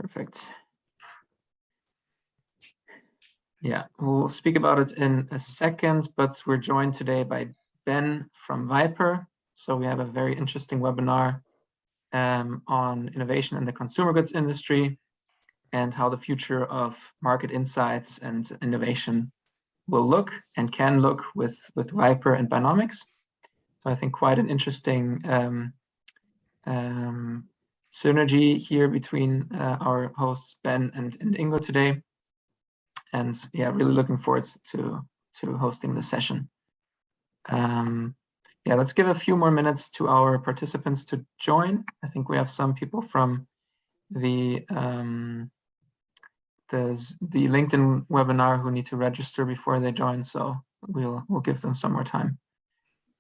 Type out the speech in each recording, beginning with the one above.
Perfect. Yeah, we'll speak about it in a second, but we're joined today by Ben from Viper. So we have a very interesting webinar on innovation in the consumer goods industry and how the future of market insights and innovation will look and can look with Viper and Buynomics. So I think quite an interesting synergy here between our hosts Ben and Ingo today. And yeah, really looking forward to hosting this session. Yeah, let's give a few more minutes to our participants to join. I think we have some people from the LinkedIn webinar who need to register before they join, so we'll give them some more time.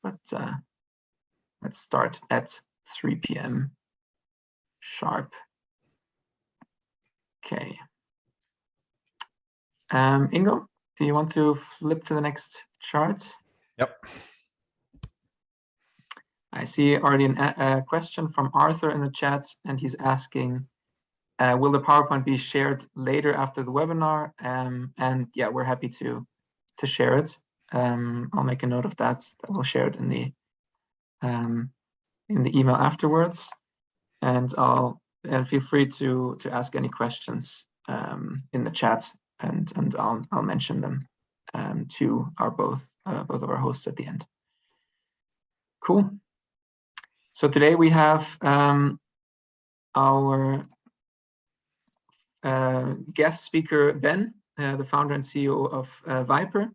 But let's start at 3 p.m. sharp. Okay. Ingo, do you want to flip to the next chart? Yep. I see already a question from Arthur in the chat, and he's asking, will the PowerPoint be shared later after the webinar? And yeah, we're happy to share it. I'll make a note of that. We'll share it in the email afterwards, and feel free to ask any questions in the chat, and I'll mention them to both of our hosts at the end. Cool. So today we have our guest speaker, Ben, the founder and CEO of Viper.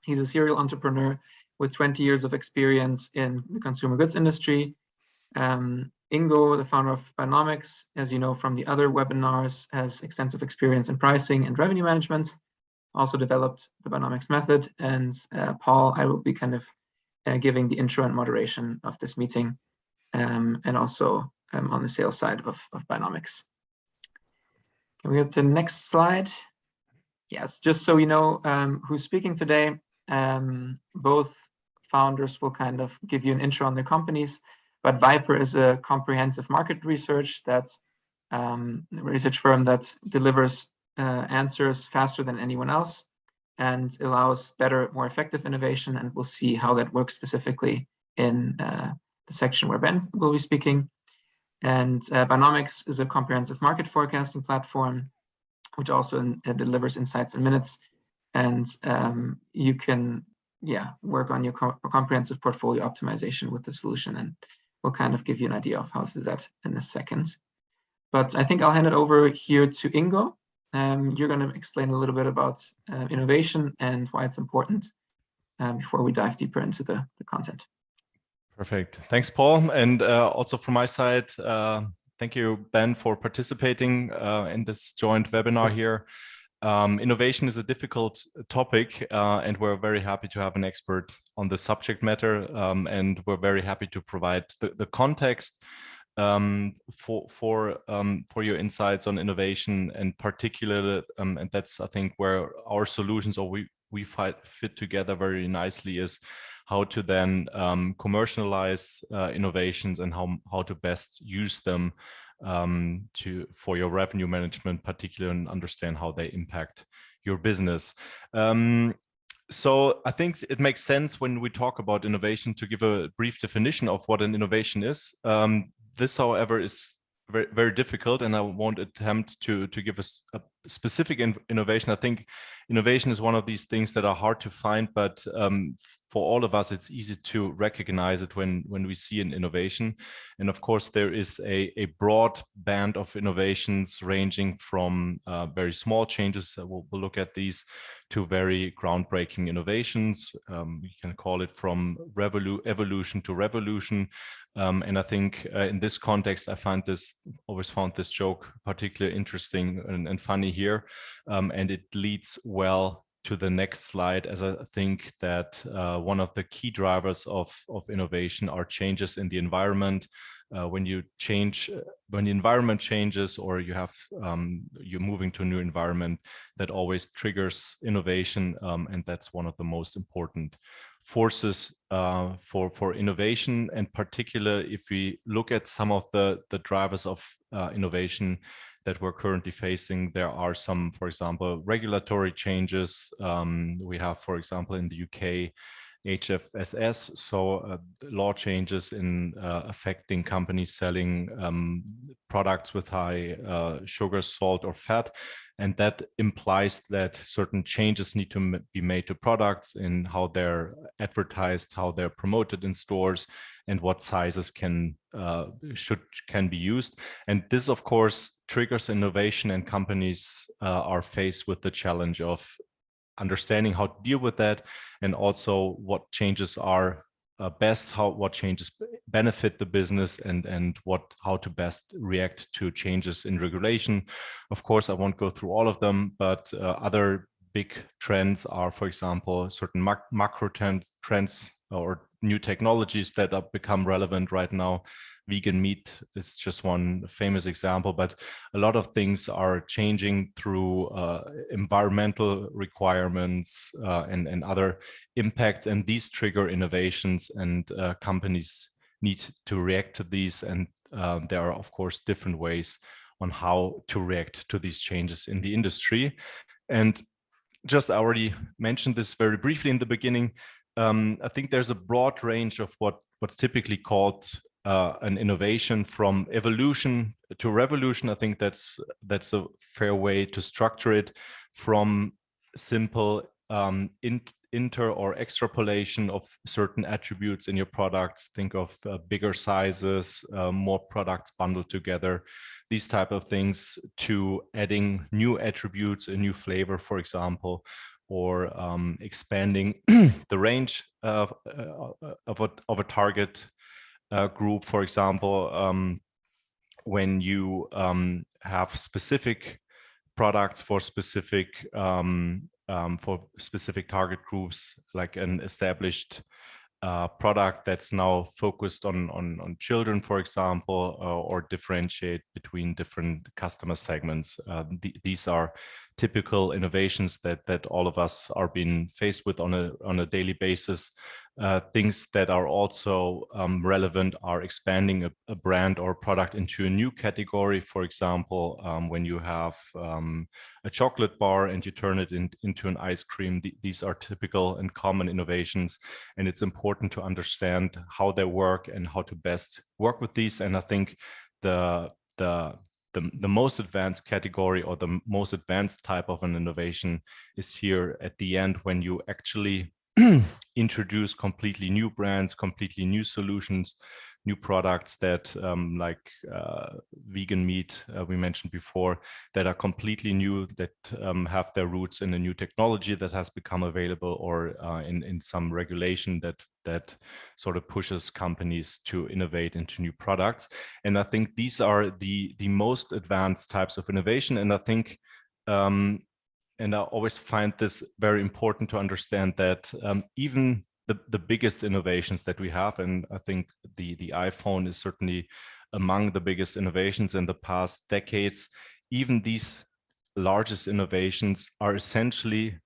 He's a serial entrepreneur with 20 years of experience in the consumer goods industry. Ingo, the founder of Buynomics, as you know from the other webinars, has extensive experience in pricing and revenue management, also developed the Buynomics method. And Paul, I will be kind of giving the intro and moderation of this meeting, and also on the sales side of Buynomics. Can we go to the next slide? Yes, just so you know who's speaking today, both founders will kind of give you an intro on their companies, but Viper is a comprehensive market research research firm that delivers answers faster than anyone else and allows better, more effective innovation. And we'll see how that works specifically in the section where Ben will be speaking. And Buynomics is a comprehensive market forecasting platform, which also delivers insights in minutes. And you can, work on your comprehensive portfolio optimization with the solution. And we'll kind of give you an idea of how to do that in a second. But I think I'll hand it over here to Ingo. You're going to explain a little bit about innovation and why it's important before we dive deeper into the content. Perfect. Thanks, Paul. And also from my side, thank you, Ben, for participating in this joint webinar here. Innovation is a difficult topic, and we're very happy to have an expert on the subject matter. And we're very happy to provide the context for your insights on innovation, and particularly, and that's, I think, where our solutions, or we fit together very nicely, is how to then commercialize innovations and how to best use them for your revenue management, particularly, and understand how they impact your business. So I think it makes sense when we talk about innovation to give a brief definition of what an innovation is. This, however, is very, very difficult, and I won't attempt to give a specific innovation. I think innovation is one of these things that are hard to find, but for all of us, it's easy to recognize it when we see an innovation. And of course, there is a broad band of innovations ranging from very small changes, we'll look at these, to very groundbreaking innovations. We can call it from evolution to revolution. And I think in this context, I always found this joke particularly interesting and funny here. And it leads well to the next slide, as I think that one of the key drivers of innovation are changes in the environment, when you change, when the environment changes, or you have you're moving to a new environment, that always triggers innovation, and that's one of the most important forces for innovation. And particular, if we look at some of the drivers of innovation that we're currently facing, there are some, for example, regulatory changes. We have, for example, in the UK, HFSS, so law changes in affecting companies selling products with high sugar, salt, or fat, and that implies that certain changes need to be made to products in how they're advertised, how they're promoted in stores, and what sizes can be used. And this, of course, triggers innovation, and companies are faced with the challenge of understanding how to deal with that, and also what changes are best, what changes benefit the business, and how to best react to changes in regulation. Of course, I won't go through all of them, but other big trends are, for example, certain macro trends or new technologies that have become relevant right now. Vegan meat is just one famous example, but a lot of things are changing through environmental requirements and other impacts, and these trigger innovations, and companies need to react to these. And there are, of course, different ways on how to react to these changes in the industry. And just I already mentioned this very briefly in the beginning. I think there's a broad range of what's typically called an innovation, from evolution to revolution. I think that's a fair way to structure it. From simple inter or extrapolation of certain attributes in your products, think of bigger sizes, more products bundled together, these type of things, to adding new attributes, a new flavor, for example, or expanding the range of a target group. For example, when you have specific products for specific target groups, like an established product that's now focused on children, for example, or differentiate between different customer segments. These are typical innovations that all of us are being faced with on a daily basis. Things that are also relevant are expanding a brand or product into a new category. For example, when you have a chocolate bar and you turn it into an ice cream, these are typical and common innovations, and it's important to understand how they work and how to best work with these. And I think the most advanced category, or the most advanced type of an innovation, is here at the end, when you actually introduce completely new brands, completely new solutions, new products that like vegan meat we mentioned before, that are completely new, that have their roots in a new technology that has become available, or in some regulation that sort of pushes companies to innovate into new products. And I think these are the most advanced types of innovation. And I think and I always find this very important to understand, that even the biggest innovations that we have, and I think the iPhone is certainly among the biggest innovations in the past decades, even these largest innovations are essentially,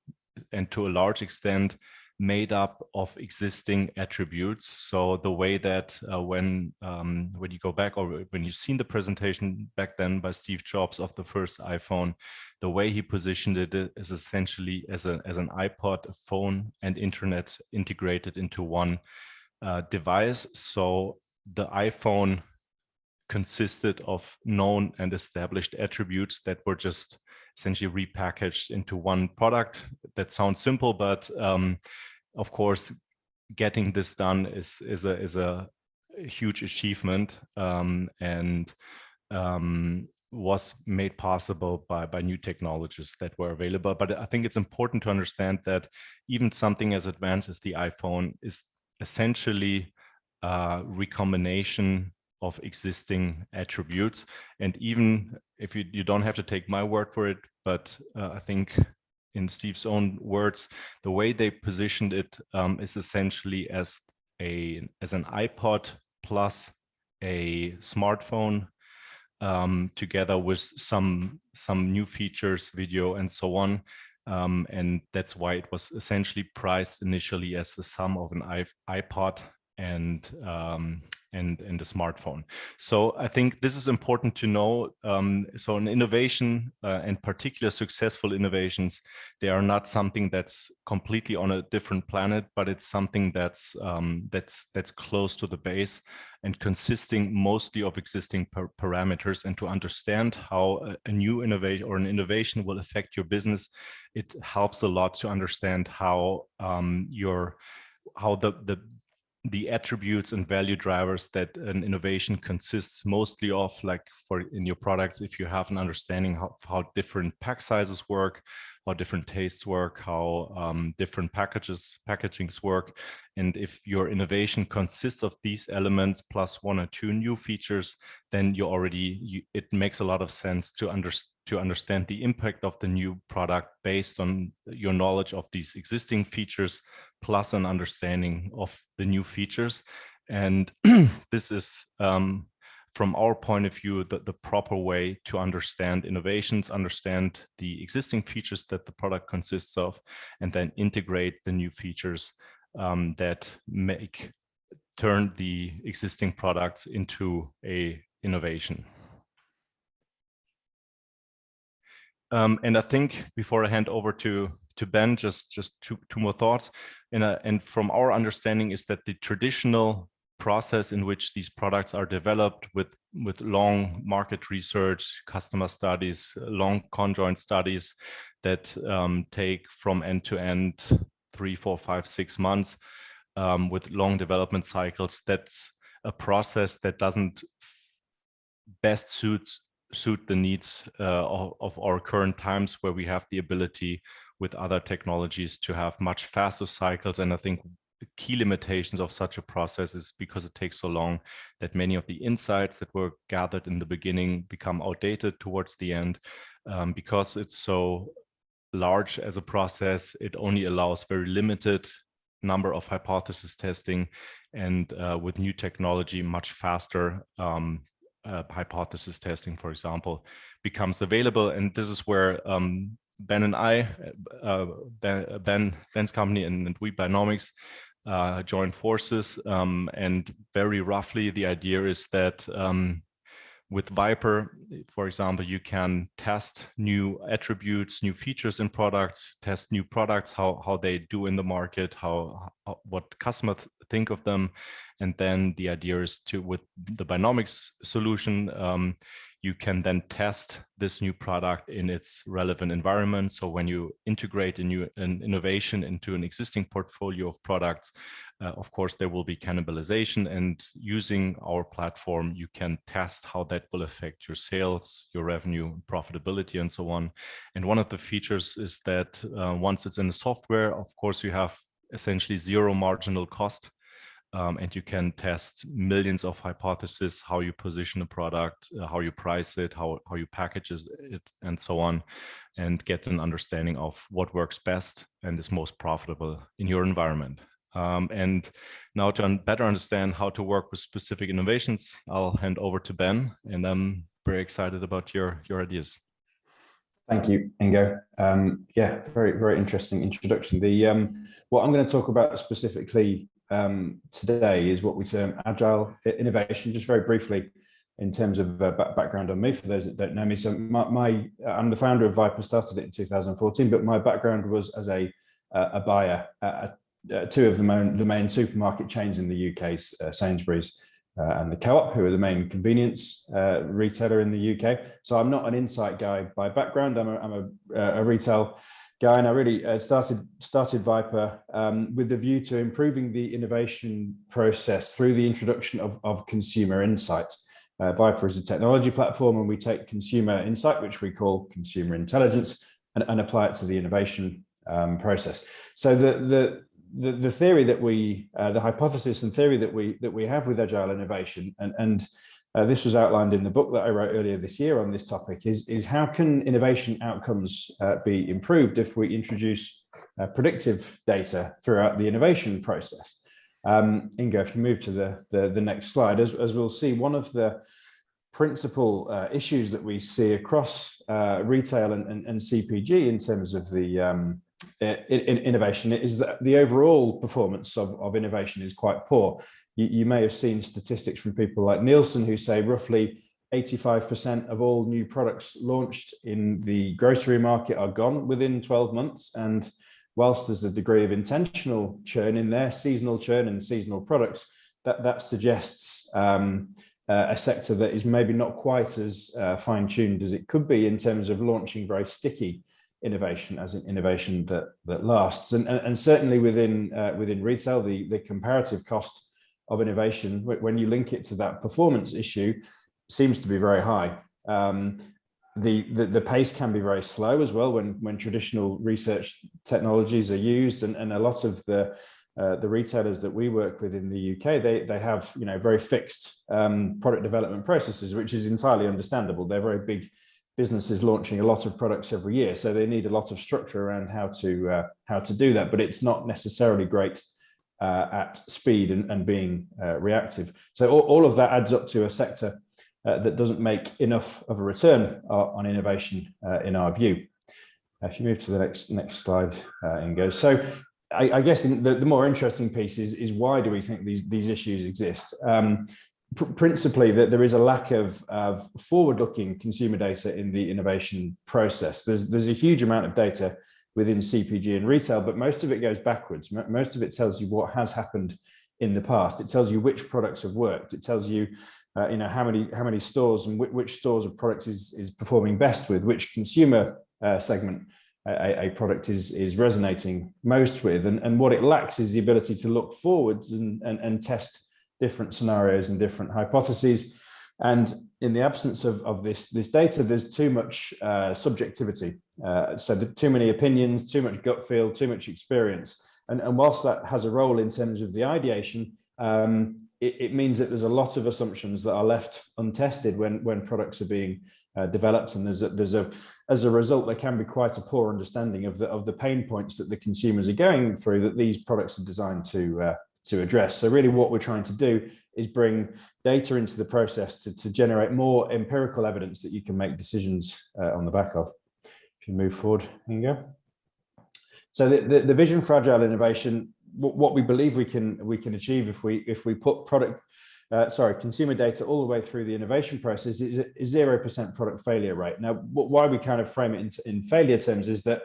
and to a large extent, made up of existing attributes. So the way that when you go back, or when you've seen the presentation back then by Steve Jobs of the first iPhone, the way he positioned it is essentially as an iPod, a phone, and internet integrated into one device. So the iPhone consisted of known and established attributes that were just essentially repackaged into one product. That sounds simple, but of course, getting this done is a huge achievement, and was made possible by new technologies that were available. But I think it's important to understand that even something as advanced as the iPhone is essentially a recombination of existing attributes. And even if you don't have to take my word for it, but I think in Steve's own words, the way they positioned it is essentially as an iPod plus a smartphone together with some new features, video, and so on. And that's why it was essentially priced initially as the sum of an iPod and a smartphone. So I think this is important to know. So an innovation, and particular successful innovations, they are not something that's completely on a different planet, but it's something that's close to the base and consisting mostly of existing parameters. And to understand how a new innovation or an innovation will affect your business, it helps a lot to understand how the attributes and value drivers that an innovation consists mostly of, like in your products, if you have an understanding how different pack sizes work, how different tastes work, how different packagings work. And if your innovation consists of these elements plus 1 or 2 new features, then it makes a lot of sense to understand the impact of the new product based on your knowledge of these existing features, plus an understanding of the new features. And this is, from our point of view, the proper way to understand innovations, understand the existing features that the product consists of, and then integrate the new features that turn the existing products into a innovation. And I think before I hand over to Ben, just two more thoughts. And from our understanding is that the traditional process in which these products are developed with long market research, customer studies, long conjoint studies that take from end to end 3, 4, 5, 6 months with long development cycles, that's a process that doesn't best suit the needs of our current times, where we have the ability with other technologies to have much faster cycles. And I think the key limitations of such a process is because it takes so long that many of the insights that were gathered in the beginning become outdated towards the end. Because it's so large as a process, it only allows very limited number of hypothesis testing, and with new technology, much faster hypothesis testing, for example, becomes available. And this is where Ben and I, Ben's company and we, Buynomics, join forces. And very roughly, the idea is that with Viper, for example, you can test new attributes, new features in products, test new products, how they do in the market, what customers think of them. And then the idea is with the Buynomics solution, you can then test this new product in its relevant environment. So when you integrate an innovation into an existing portfolio of products, of course, there will be cannibalization, and using our platform, you can test how that will affect your sales, your revenue, profitability, and so on. And one of the features is that once it's in the software, of course, you have essentially zero marginal cost. And you can test millions of hypotheses, how you position a product, how you price it, how you package it, and so on, and get an understanding of what works best and is most profitable in your environment. And now to better understand how to work with specific innovations, I'll hand over to Ben, and I'm very excited about your ideas. Thank you, Ingo. Yeah, very, very interesting introduction. What I'm going to talk about specifically today is what we term Agile innovation. Just very briefly, in terms of background on me, for those that don't know me. So I'm the founder of Viper, started it in 2014, but my background was as a buyer at 2 of the main supermarket chains in the UK, Sainsbury's and the Co-op, who are the main convenience retailer in the UK. So I'm not an insight guy by background. I'm a retail guy, and I really started Viper with the view to improving the innovation process through the introduction of consumer insights. Viper is a technology platform, and we take consumer insight, which we call consumer intelligence, and apply it to the innovation process. So the theory that the hypothesis and theory that we have with Agile innovation, and this was outlined in the book that I wrote earlier this year on this topic, is how can innovation outcomes be improved if we introduce predictive data throughout the innovation process? Ingo, if you move to the next slide, as we'll see, one of the principal issues that we see across retail and CPG in terms of the innovation is that the overall performance of innovation is quite poor. You may have seen statistics from people like Nielsen who say roughly 85% of all new products launched in the grocery market are gone within 12 months. And whilst there's a degree of intentional churn in there, seasonal churn and seasonal products, that suggests a sector that is maybe not quite as fine-tuned as it could be in terms of launching very sticky innovation, as an innovation that lasts. And certainly within retail, the comparative cost of innovation, when you link it to that performance issue, seems to be very high. The pace can be very slow as well when traditional research technologies are used, and a lot of the retailers that we work with in the UK, they have very fixed product development processes, which is entirely understandable. They're very big businesses launching a lot of products every year, so they need a lot of structure around how to do that. But it's not necessarily great at speed and being reactive. So all of that adds up to a sector that doesn't make enough of a return on innovation in our view. If you move to the next slide, Ingo. So I guess the more interesting piece is why do we think these issues exist? Principally that there is a lack of forward-looking consumer data in the innovation process. There's a huge amount of data within CPG and retail, but most of it goes backwards. Most of it tells you what has happened in the past. It tells you which products have worked. It tells you how many stores and which stores of products is performing best with, which consumer segment a product is resonating most with, and what it lacks is the ability to look forwards and test different scenarios and different hypotheses. And in the absence of this data, there's too much subjectivity. So too many opinions, too much gut feel, too much experience. And whilst that has a role in terms of the ideation, it means that there's a lot of assumptions that are left untested when products are being developed, and as a result, there can be quite a poor understanding of the pain points that the consumers are going through that these products are designed to address. So really what we're trying to do is bring data into the process to generate more empirical evidence that you can make decisions on the back of. If you move forward, Ingo. So the vision for Agile innovation, what we believe we can achieve if we put consumer data all the way through the innovation process is 0% product failure rate. Now, why we kind of frame it in failure terms is that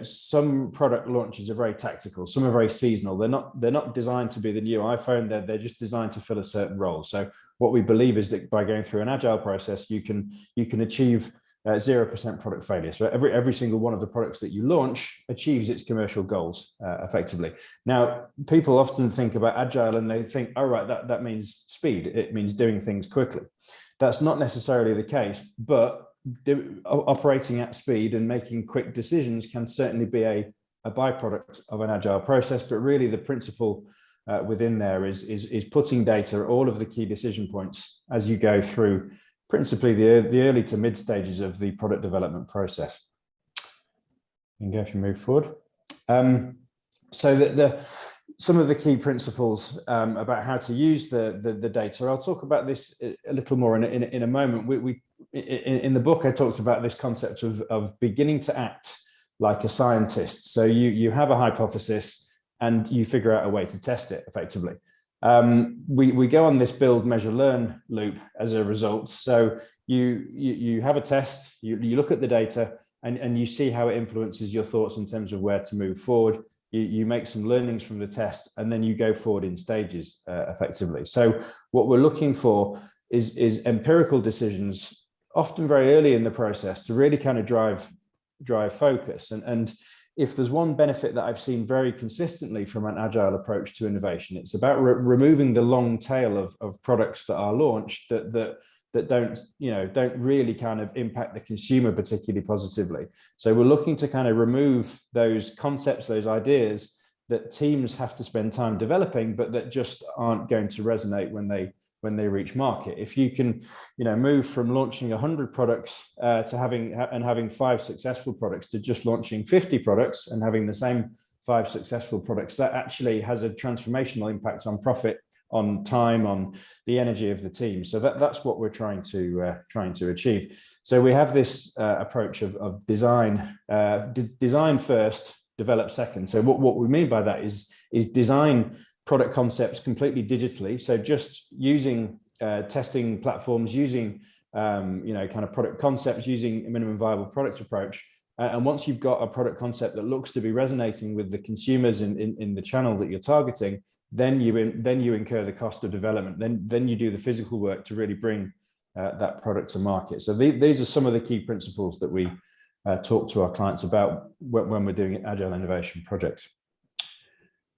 some product launches are very tactical, some are very seasonal. They're not designed to be the new iPhone. They're just designed to fill a certain role. So what we believe is that by going through an agile process, you can achieve 0% product failure. So every single one of the products that you launch achieves its commercial goals effectively. Now, people often think about agile and they think, oh, right, that means speed. It means doing things quickly. That's not necessarily the case, but operating at speed and making quick decisions can certainly be a byproduct of an agile process. But really the principle within there is putting data at all of the key decision points as you go through principally the early to mid stages of the product development process. You can go if you move forward. So some of the key principles about how to use the data, I'll talk about this a little more in a moment. In the book, I talked about this concept of beginning to act like a scientist. So you have a hypothesis and you figure out a way to test it effectively. We go on this build, measure, learn loop as a result. So you have a test, you look at the data and you see how it influences your thoughts in terms of where to move forward. You make some learnings from the test and then you go forward in stages effectively. So what we're looking for is empirical decisions, often very early in the process, to really kind of drive focus. And if there's one benefit that I've seen very consistently from an agile approach to innovation, it's about removing the long tail of products that are launched that don't really kind of impact the consumer particularly positively. So we're looking to kind of remove those concepts, those ideas that teams have to spend time developing, but that just aren't going to resonate when they reach market. If you can, move from launching 100 products to having 5 successful products to just launching 50 products and having the same 5 successful products, that actually has a transformational impact on profit, on time, on the energy of the team. So that's what we're trying to achieve. So we have this approach of design first, develop second. So what we mean by that is design product concepts completely digitally. So just using testing platforms, using kind of product concepts, using a minimum viable product approach. And once you've got a product concept that looks to be resonating with the consumers in the channel that you're targeting, then you incur the cost of development. Then you do the physical work to really bring that product to market. So these are some of the key principles that we talk to our clients about when we're doing agile innovation projects.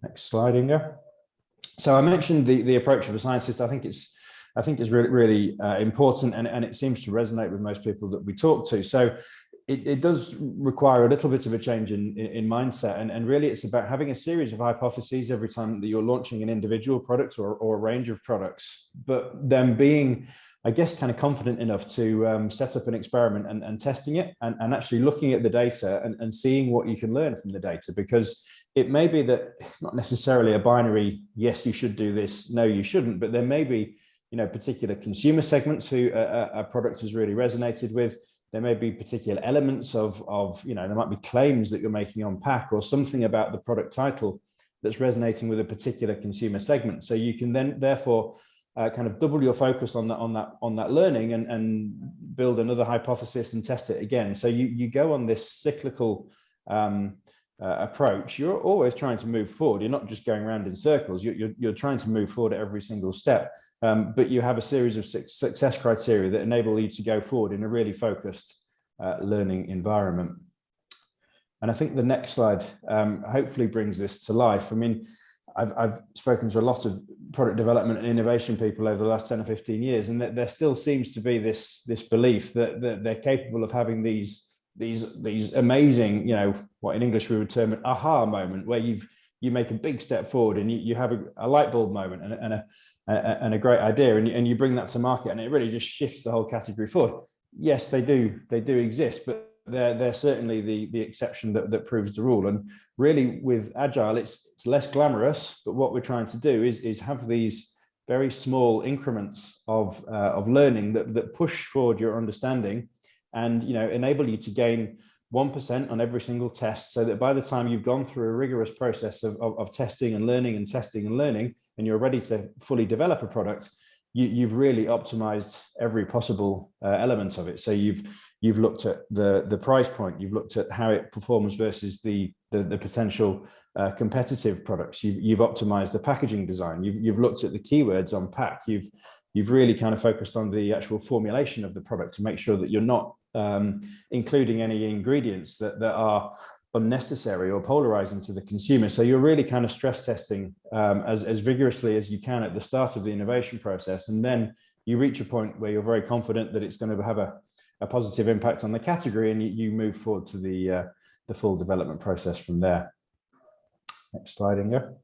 Next slide, Inga. So I mentioned the approach of a scientist. I think it's really important, and it seems to resonate with most people that we talk to. So it does require a little bit of a change in mindset, and really it's about having a series of hypotheses every time that you're launching an individual product or a range of products, but then being, I guess, kind of confident enough to set up an experiment and testing it and actually looking at the data and seeing what you can learn from the data, because it may be that it's not necessarily a binary, yes, you should do this, no, you shouldn't, but there may be, particular consumer segments who a product has really resonated with. There may be particular elements of there might be claims that you're making on pack or something about the product title that's resonating with a particular consumer segment. So you can then therefore kind of double your focus on that learning and build another hypothesis and test it again. So you go on this cyclical approach. You're always trying to move forward. You're not just going around in circles. You're trying to move forward at every single step. But you have a series of success criteria that enable you to go forward in a really focused learning environment. And I think the next slide hopefully brings this to life. I mean, I've spoken to a lot of product development and innovation people over the last 10 or 15 years, and there still seems to be this belief that they're capable of having these amazing, what in English we would term an aha moment, where you make a big step forward and you have a light bulb moment and a great idea, and you bring that to market, and it really just shifts the whole category forward. Yes, they do exist, but they're certainly the exception that proves the rule. And really with Agile, it's less glamorous, but what we're trying to do is have these very small increments of learning that push forward your understanding and enable you to gain 1% on every single test, so that by the time you've gone through a rigorous process of testing and learning and testing and learning, and you're ready to fully develop a product, you've really optimized every possible element of it. So you've looked at the price point, you've looked at how it performs versus the potential competitive products. You've optimized the packaging design. You've looked at the keywords on pack. You've really kind of focused on the actual formulation of the product to make sure that you're not including any ingredients that are unnecessary or polarizing to the consumer. So you're really kind of stress testing as vigorously as you can at the start of the innovation process, and then you reach a point where you're very confident that it's going to have a positive impact on the category, and you move forward to the full development process from there. Next slide, Inga.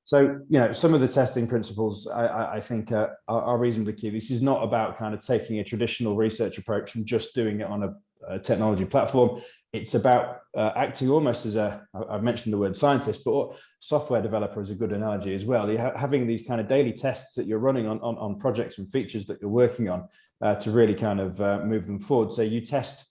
So, some of the testing principles I think are reasonably key. This is not about kind of taking a traditional research approach and just doing it on a technology platform. It's about acting almost as I've mentioned the word scientist, but software developer is a good analogy as well. You're having these kind of daily tests that you're running on projects and features that you're working on to really kind of move them forward. So you test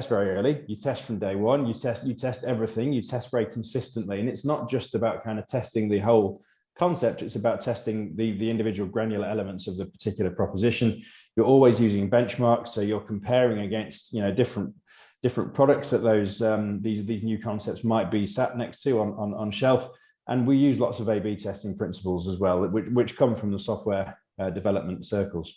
very early, you test from day one, you test everything, you test very consistently. And it's not just about kind of testing the whole concept, it's about testing the individual granular elements of the particular proposition. You're always using benchmarks, so you're comparing against different products that these new concepts might be sat next to on shelf. And we use lots of A/B testing principles as well, which come from the software development circles.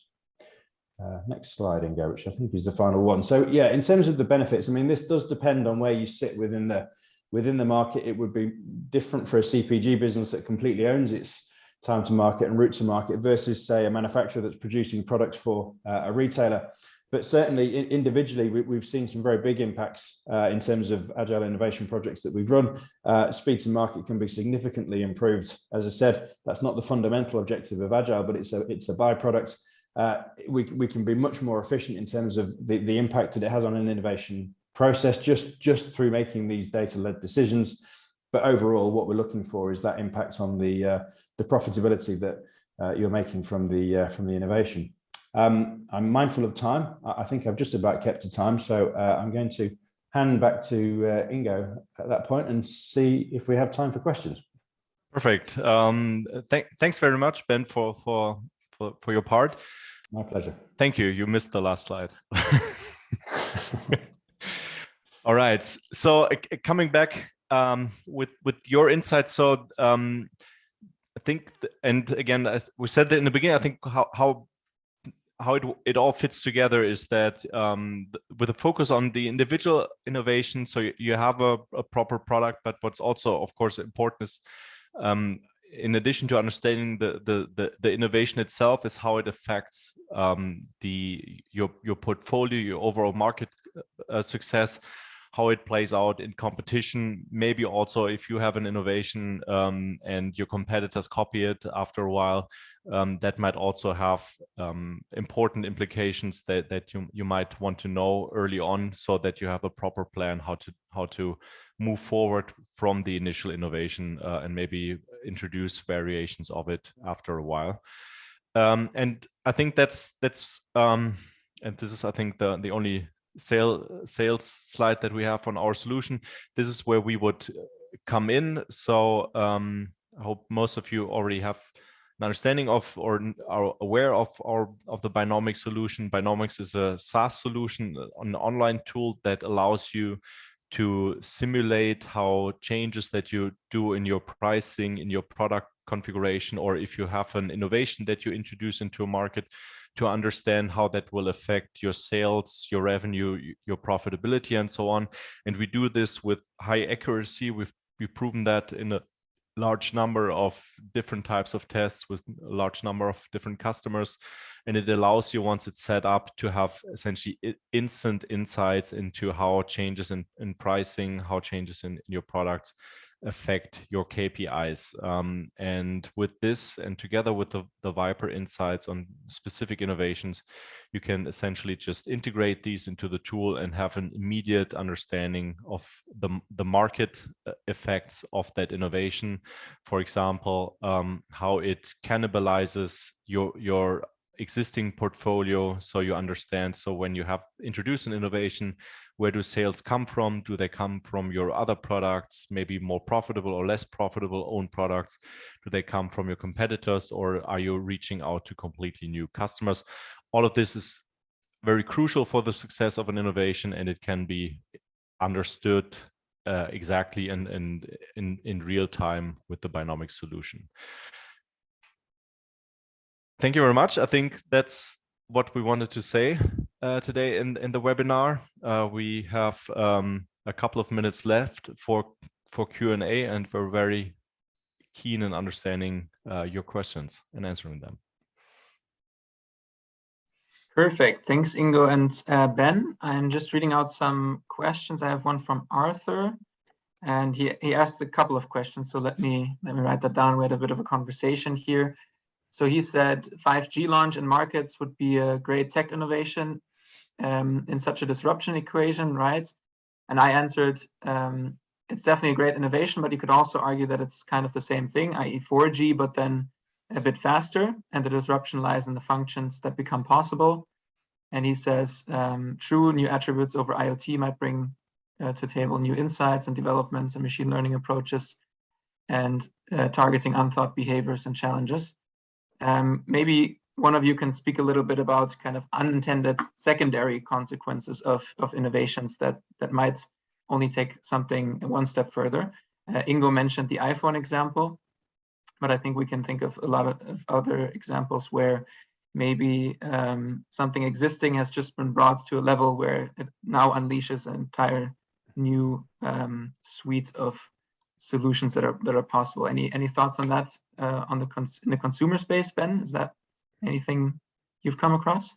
Next slide, Ingo, which I think is the final one. So yeah, in terms of the benefits, I mean, this does depend on where you sit within the market. It would be different for a CPG business that completely owns its time to market and route to market versus, say, a manufacturer that's producing products for a retailer. But certainly individually, we've seen some very big impacts in terms of agile innovation projects that we've run. Speed to market can be significantly improved. As I said, that's not the fundamental objective of agile, but it's a byproduct. We can be much more efficient in terms of the impact that it has on an innovation process just through making these data-led decisions. But overall, what we're looking for is that impact on the profitability that you're making from the innovation. I'm mindful of time. I think I've just about kept to time, so I'm going to hand back to Ingo at that point and see if we have time for questions. Perfect. Thanks very much, Ben, for your part. My pleasure. Thank you. You missed the last slide. All right. So coming back with your insights. So I think, and again, as we said that in the beginning, I think how it all fits together is that with a focus on the individual innovation, so you have a proper product, but what's also, of course, important is in addition to understanding the innovation itself, is how it affects your portfolio, your overall market success, how it plays out in competition. Maybe also if you have an innovation and your competitors copy it after a while, that might also have important implications that you might want to know early on, so that you have a proper plan how to move forward from the initial innovation and maybe introduce variations of it after a while. And I think that's and this is, I think, the only sales slide that we have on our solution. This is where we would come in. So I hope most of you already have an understanding of or are aware of the Buynomics solution. Buynomics is a SaaS solution, an online tool that allows you to simulate how changes that you do in your pricing, in your product configuration, or if you have an innovation that you introduce into a market, to understand how that will affect your sales, your revenue, your profitability, and so on. And we do this with high accuracy. We've proven that in a large number of different types of tests with a large number of different customers. And it allows you, once it's set up, to have essentially instant insights into how changes in pricing, how changes in your products affect your KPIs. And with this, and together with the Viper insights on specific innovations, you can essentially just integrate these into the tool and have an immediate understanding of the market effects of that innovation. For example, how it cannibalizes your existing portfolio, so you understand. So when you have introduced an innovation, where do sales come from? Do they come from your other products, maybe more profitable or less profitable own products? Do they come from your competitors, or are you reaching out to completely new customers? All of this is very crucial for the success of an innovation, and it can be understood exactly and in real time with the Buynomics solution. Thank you very much. I think that's what we wanted to say today in the webinar. We have a couple of minutes left for Q&A, and we're very keen in understanding your questions and answering them. Perfect. Thanks, Ingo and Ben. I'm just reading out some questions. I have one from Arthur, and he asked a couple of questions. So let me write that down. We had a bit of a conversation here. So he said 5G launch in markets would be a great tech innovation in such a disruption equation, right? And I answered, it's definitely a great innovation, but you could also argue that it's kind of the same thing, i.e. 4G, but then a bit faster, and the disruption lies in the functions that become possible. And he says, true, new attributes over IoT might bring to table new insights and developments and machine learning approaches and targeting unthought behaviors and challenges. Maybe one of you can speak a little bit about kind of unintended secondary consequences of innovations that might only take something one step further. Ingo mentioned the iPhone example, but I think we can think of a lot of other examples where maybe something existing has just been brought to a level where it now unleashes an entire new suite of solutions that are possible. Any thoughts on that in the consumer space, Ben? Is that anything you've come across?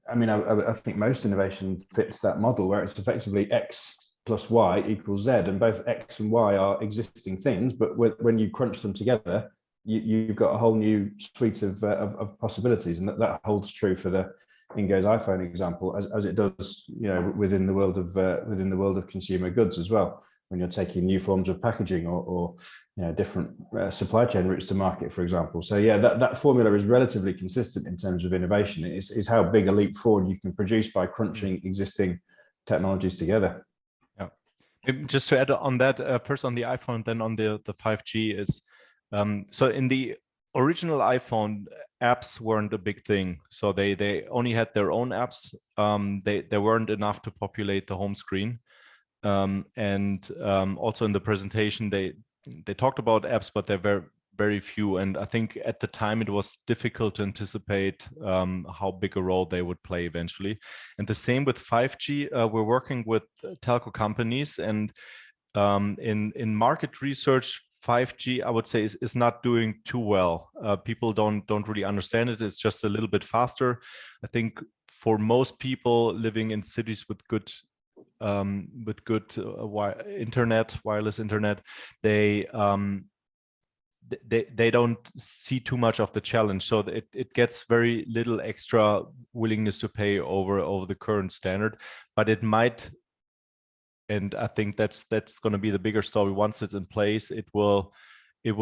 I mean, I think most innovation fits that model where it's effectively X plus Y equals Z, and both X and Y are existing things, but when you crunch them together, you've got a whole new suite of possibilities, and that holds true for the Ingo's iPhone example, as it does, you know, within the world of consumer goods as well. when you're taking new forms of packaging or different supply chain routes to market, for example. So yeah, that formula is relatively consistent in terms of innovation. Is how big a leap forward you can produce by crunching existing technologies together. Yeah, just to add on that, first on the iPhone, then on the 5G is so in the original iPhone, apps weren't a big thing. So they only had their own apps. They weren't enough to populate the home screen. Also in the presentation, they talked about apps, but they're very, very few. And I think at the time it was difficult to anticipate how big a role they would play eventually. And the same with 5G. We're working with telco companies, and in market research, 5G, I would say, is not doing too well. People don't really understand it. It's just a little bit faster. I think for most people living in cities with good internet, wireless internet, they don't see too much of the challenge. So it gets very little extra willingness to pay over the current standard, but it might. And I think that's going to be the bigger story. Once it's in place, it will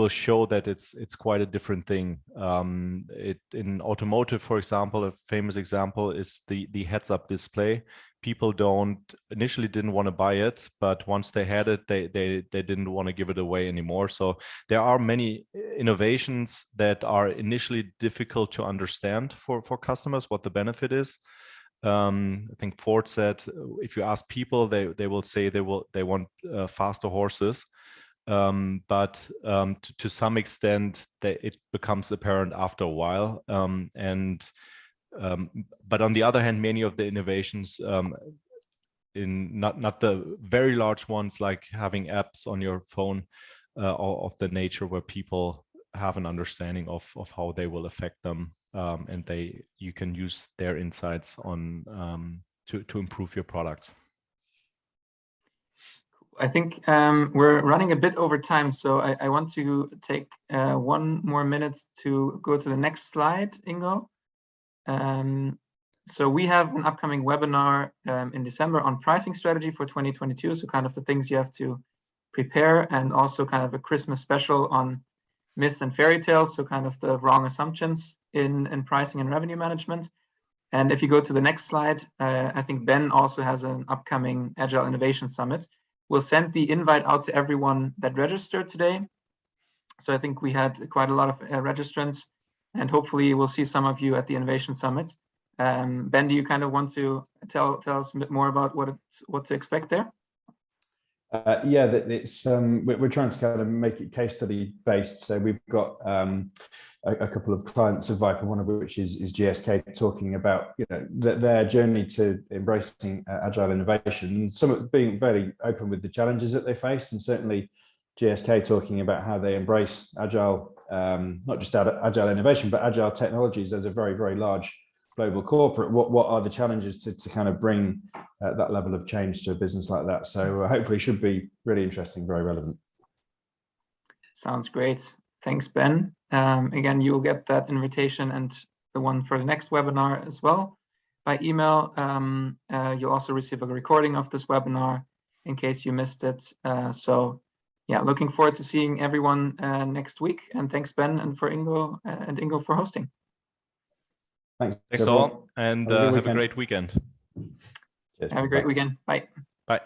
show that it's quite a different thing. In automotive, for example, a famous example is the heads-up display. People initially didn't want to buy it, but once they had it, they didn't want to give it away anymore. So there are many innovations that are initially difficult to understand for customers what the benefit is. I think Ford said, if you ask people, they will say they want faster horses, but to some extent it becomes apparent after a while. But on the other hand, many of the innovations, in not the very large ones like having apps on your phone, of the nature where people have an understanding of how they will affect them. And you can use their insights on to improve your products. I think we're running a bit over time, so I want to take 1 more minute to go to the next slide, Ingo. So we have an upcoming webinar in December on pricing strategy for 2022. So kind of the things you have to prepare, and also kind of a Christmas special on myths and fairy tales. So kind of the wrong assumptions in pricing and revenue management. And if you go to the next slide, I think Ben also has an upcoming Agile Innovation Summit. We'll send the invite out to everyone that registered today. So I think we had quite a lot of registrants, and hopefully we'll see some of you at the Innovation Summit. Ben, do you kind of want to tell us a bit more about what to expect there? Yeah, it's we're trying to kind of make it case study based. So we've got a couple of clients of Viper, one of which is GSK, talking about their journey to embracing agile innovation. Some of being very open with the challenges that they face, and certainly GSK talking about how they embrace agile, not just agile innovation, but agile technologies as a very, very large global corporate. What are the challenges to kind of bring that level of change to a business like that? So hopefully it should be really interesting, very relevant. Sounds great. Thanks, Ben. Again, you'll get that invitation and the one for the next webinar as well by email. You'll also receive a recording of this webinar in case you missed it. So yeah, looking forward to seeing everyone next week. And thanks, Ben, and Ingo for hosting. Thanks all, and have a great weekend. Cheers. Have a great weekend. Bye. Bye.